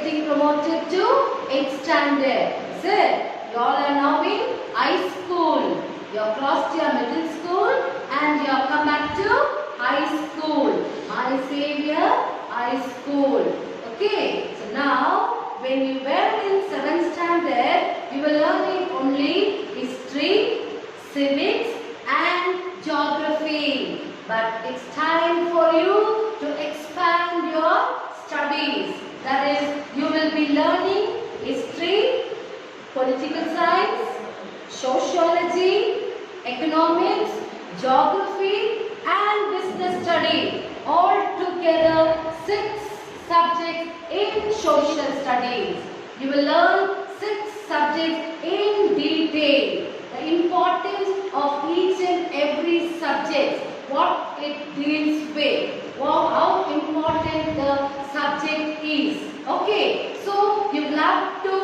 getting promoted to 8th standard. Is it? You all are now in high school. You have crossed your middle school and you have come back to high school. My Savior High School. Okay. So now, when you were in 7th standard, you were learning only history, civics and geography. But it's time for you to expand your studies. That is, you will be learning history, political science, sociology, economics, geography and business study. All together 6 subjects in social studies. You will learn 6 subjects in detail. The importance of each and every subject, what it deals with, how important the subject is. Okay, so you will have to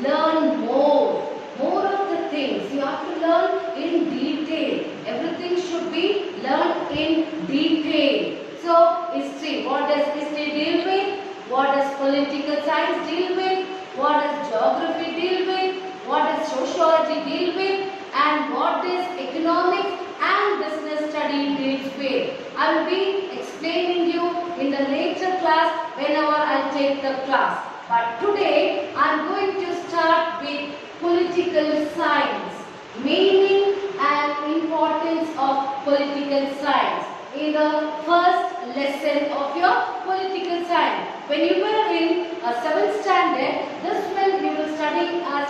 learn more of the things. You have to learn in detail. Everything should be learned in detail. So, history, what does history deal with? What does political science deal with? What does geography deal with? What does sociology deal with? And what does economics and business study deals with? I will be explaining you in the later class whenever I take the class. But today I am going to start with political science, meaning and importance of political science. In the first lesson of your political science, when you were in 7th standard, this one you will study as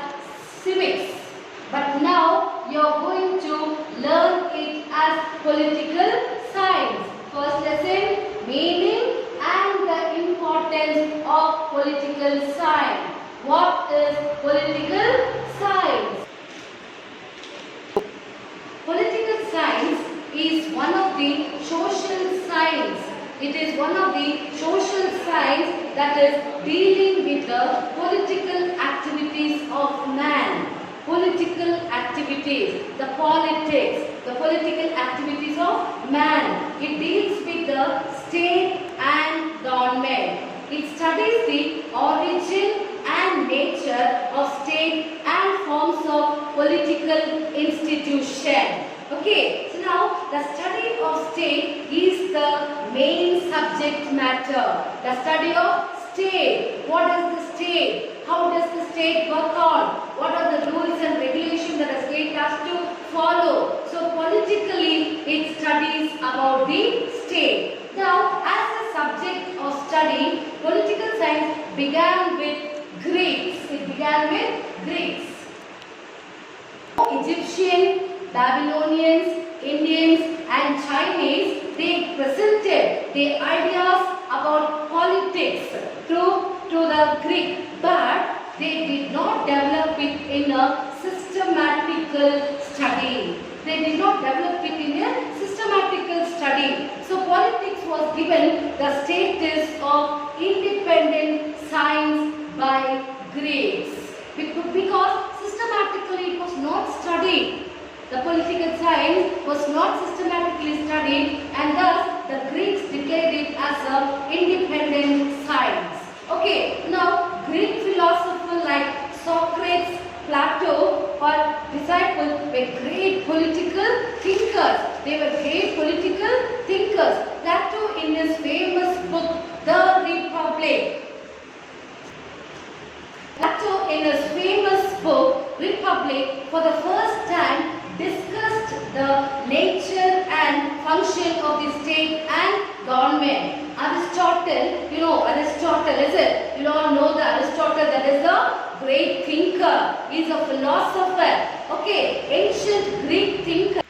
civics. But now you are going to learn it as political science. First lesson, meaning and the importance of political science. What is political science? Political science is one of the social science. It is one of the social science that is dealing with the political activities of man. Political activities, the politics, the political activities of man. It deals with the state and government. It studies the origin and nature of state and forms of political institution. Okay, so now the study of state is the main subject matter. The study of state. What is the state? How does the state work on? What are the rules and regulations that a state has to follow? So politically it studies about the state. Now as a subject of study, political science began with Greeks. It began with Greeks. Egyptian, Babylonians, Indians and Chinese, they presented their ideas about politics to the Greek, but they did not develop it in a systematical study. They did not develop it in a systematical study. So politics was given the status of independent science by Greeks because systematically it was not studied. The political science was not systematically studied and thus the Greeks declared it as an independent science. Okay, now Greek philosophers like Socrates, Plato or disciples were great political thinkers. They were great political thinkers. Plato in his famous book, The Republic. Plato in his famous book, Republic, for the first time discussed the nature and function of the state and government. Aristotle, you know Aristotle, is it? You all know the Aristotle, that is a great thinker. He is a philosopher. Okay, ancient Greek thinker.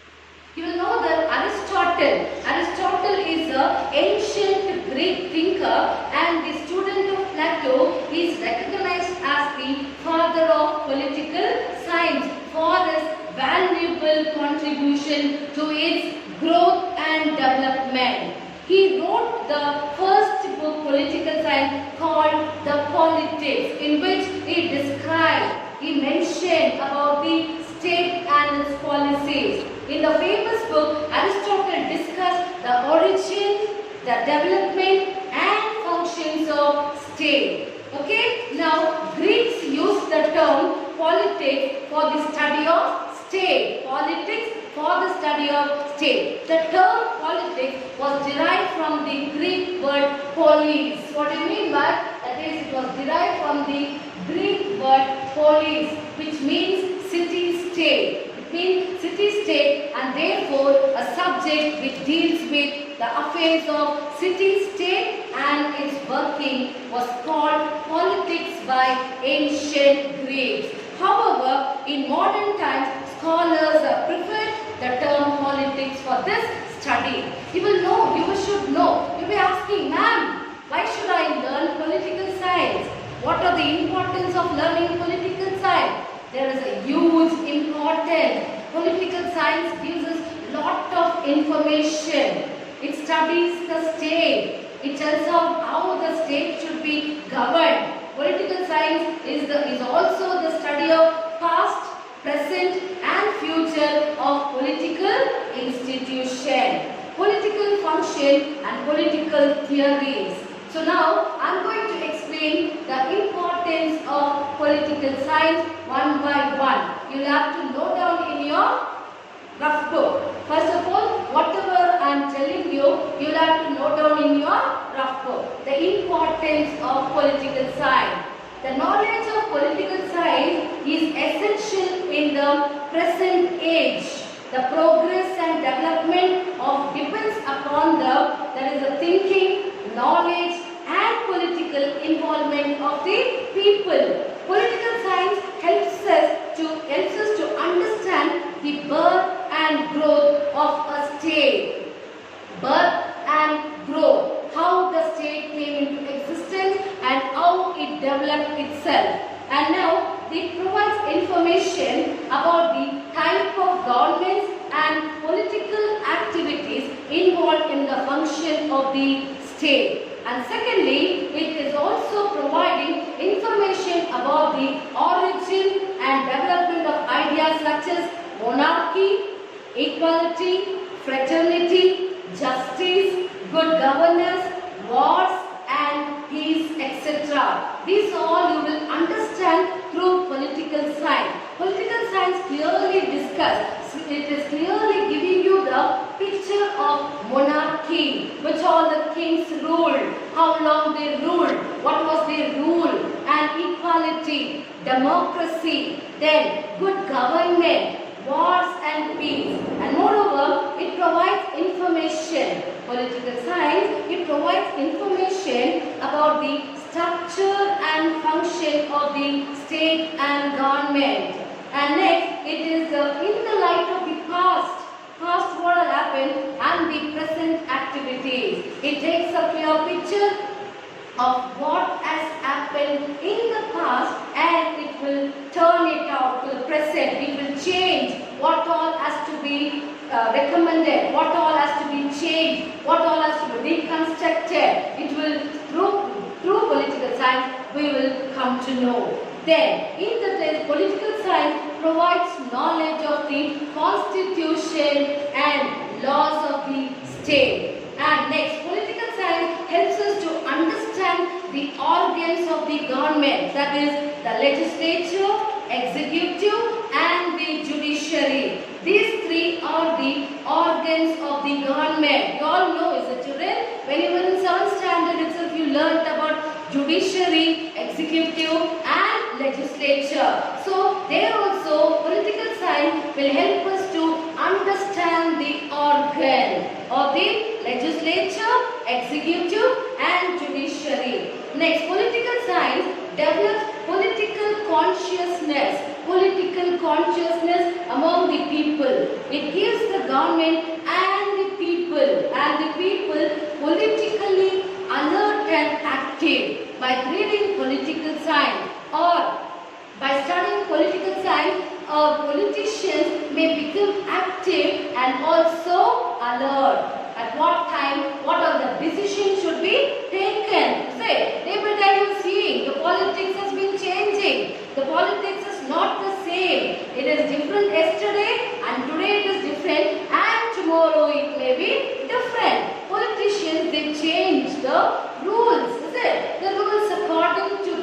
You will know that Aristotle. Aristotle is an ancient Greek thinker and the student of Plato is recognized as the father of political science for his valuable contribution to its growth and development. He wrote the first book, Political Science, called The Politics, in which he mentioned about the state and its policies. In the famous book, Aristotle discussed the origin, the development and functions of state. Okay, now Greeks used the term politics for the study of state. Politics for the study of state. The term politics was derived from the Greek word polis. What do you mean by that? Is it was derived from the Greek word polis, which means city-state. It means city-state, and therefore a subject which deals with the affairs of city-state and its working was called politics by ancient Greeks. However, in modern times, scholars have preferred the term politics for this study. You will know, you should know. You will be asking, ma'am, why should I learn political science? What are the importance of learning political science? There is a huge importance. Political science gives us lot of information. It studies the state. It tells us how the state should be governed. Political science is also the study of past, present and future of political institution, political function and political theories. So now I am going to explain the importance of political science one by one. You will have to note down in your rough book. First of all, whatever I am telling you, you will have to note down in your rough book. The importance of political science. The knowledge of political science is essential in the present age. The progress and development of depends upon the thinking, knowledge and political involvement of the people. Political science helps us to understand the birth and growth of a state. Birth and growth, how the state came into existence and how it developed itself. And now it provides information about the type of governments and political activities involved in the function of the state. And secondly, it is also providing information about the origin and development of ideas such as monarchy, equality, fraternity, justice, good governance, wars and peace, etc. These all you will understand through political science. Political science clearly discussed. It is clearly giving you the picture of monarchy, which all the kings ruled, how long they ruled, what was their rule, and equality, democracy, then good government, wars and peace. And moreover, it provides information. Political science, it provides information about the structure and function of the state and government. And next, it is in the light of the past what has happened and the present activities. It takes a clear picture of what has happened in the past and it will turn it out to the present. It will change what all has to be recommended, what all has to be changed, what all has to be reconstructed. It will, through political science, we will come to know. Then, in the test, political science provides knowledge of the constitution and laws of the state. And next, political science helps us to understand the organs of the government, that is the legislature, executive and the judiciary. These three are the organs of the government. You all know, is it children? When you were in 7th standard itself, you learnt about judiciary, executive and legislature. So there also political science will help us to understand the organ of the legislature, executive and judiciary. Next, political science develops political consciousness among the people. It gives the government and the people politically alert and active. By reading political science or by studying political science, politicians may become active and also alert. At what time, what are the decisions should be taken. Say, day by day you are seeing the politics has been changing. The politics is not the same. It is different yesterday and today it is different and tomorrow it may be different. Politicians, they change the rules, is it? The rules according to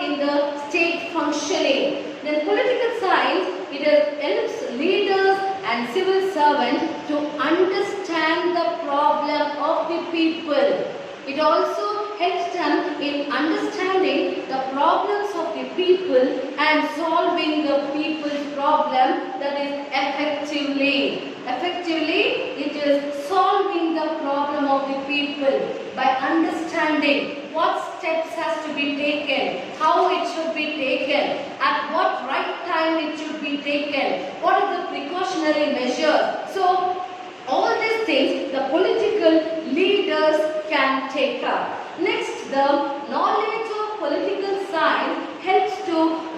in the state functioning. Then political science, it helps leaders and civil servants to understand the problem of the people. It also helps them in understanding the problems of the people and solving the people's problem, that is effectively. Effectively, it is solving the problem of the people by understanding what steps has to be taken, how it should be taken, at what right time it should be taken, what are the precautionary measures. So, all these things the political leaders can take up. Next, the knowledge of political science helps to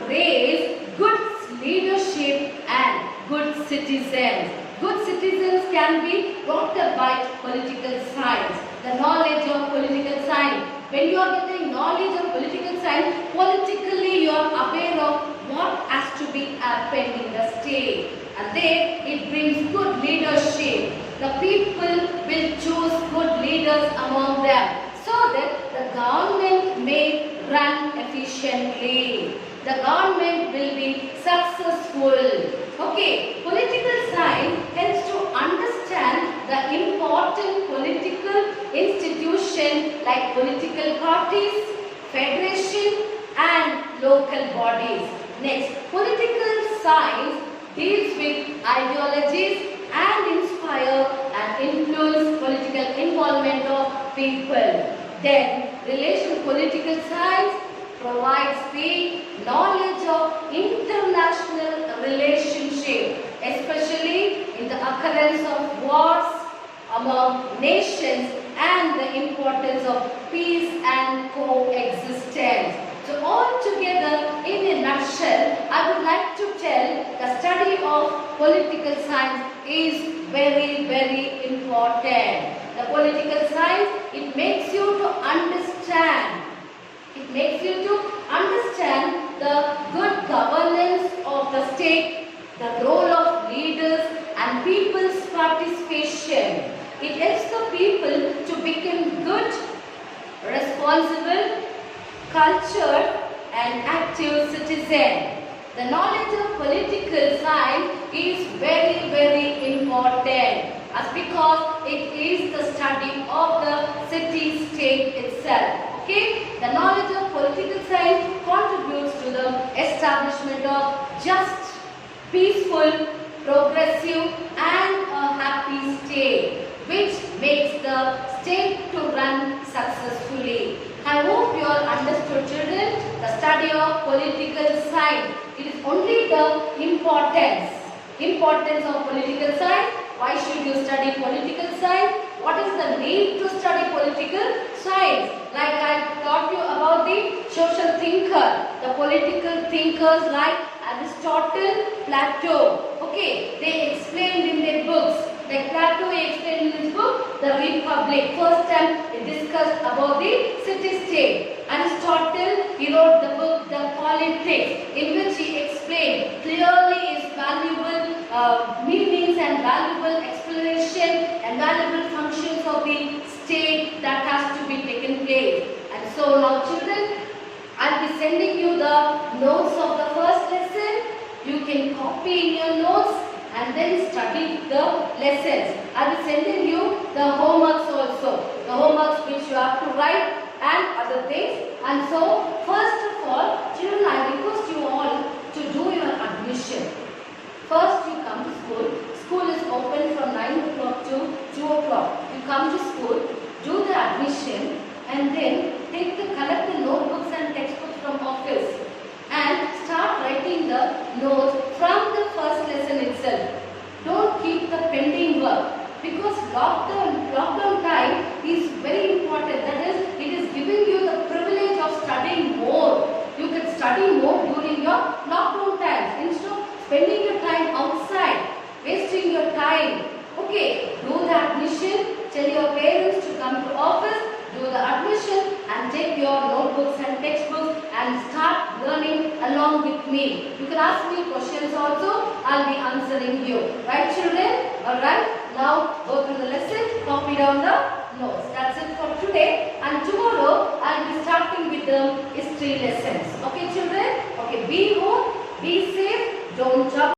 raise good leadership and good citizens. Good citizens can be brought up by political science. The knowledge of political science. When you are getting knowledge of political science, politically you are aware of what has to be happened in the state. And then it brings good leadership. The people will choose good leaders among them so that the government may run efficiently. The government will be successful. Okay, political science helps to understand the important political institutions like political parties, federation and local bodies. Next, political science deals with ideologies and inspire and influence political involvement of people. Then, political science provides the knowledge of international relationship, especially in the occurrence of wars among nations and the importance of peace and coexistence. So altogether, in a nutshell, I would like to tell the study of political science is very, very important. The political science, it makes you to understand. It makes you to understand the good governance of the state, the role of leaders and people's participation. It helps the people to become good, responsible, cultured and active citizen. The knowledge of political science is very, very important as because it is the study of the city-state itself. Okay? The knowledge of political science contributes to the establishment of just, peaceful, progressive and a happy state, which makes the state to run successfully. I hope you all understood, children, the study of political science. It is only the importance of political science. Why should you study political science? What is the need to study political science? Like I taught you about the social thinker, the political thinkers like Aristotle, Plato. Okay, they explained in their books. Like Plato explained in his book, The Republic. First time he discussed about the city-state. Aristotle, he wrote the book, The Politics, in which he explained clearly his valuable meanings and valuable explanation and valuable functions of the state that has to be taken place. And so now children, I'll be sending you the notes of the first lesson. You can copy in your notes and then study the lessons. I will sending you the homeworks also. The homeworks which you have to write and other things. And so, first of all, children, I request you all to do your admission. First, you come to school. School is open from 9 o'clock to 2 o'clock. You come to school, do the admission and then collect the notebooks and textbooks from office and start writing the notes from the first lesson itself. Don't keep the pending work because lockdown time is very important. That is, it is giving you the privilege of studying more. You can study more during your lockdown time instead of spending your time outside, wasting your time. Okay, do the admission, tell your parents to come to office, do the admission and take your notebooks and textbooks and start learning along with me. You can ask me questions also, I'll be answering you. Right children? Alright, now go through the lesson, copy down the notes. That's it for today and tomorrow I'll be starting with give them history lessons. Okay children? Okay, be home, be safe, don't jump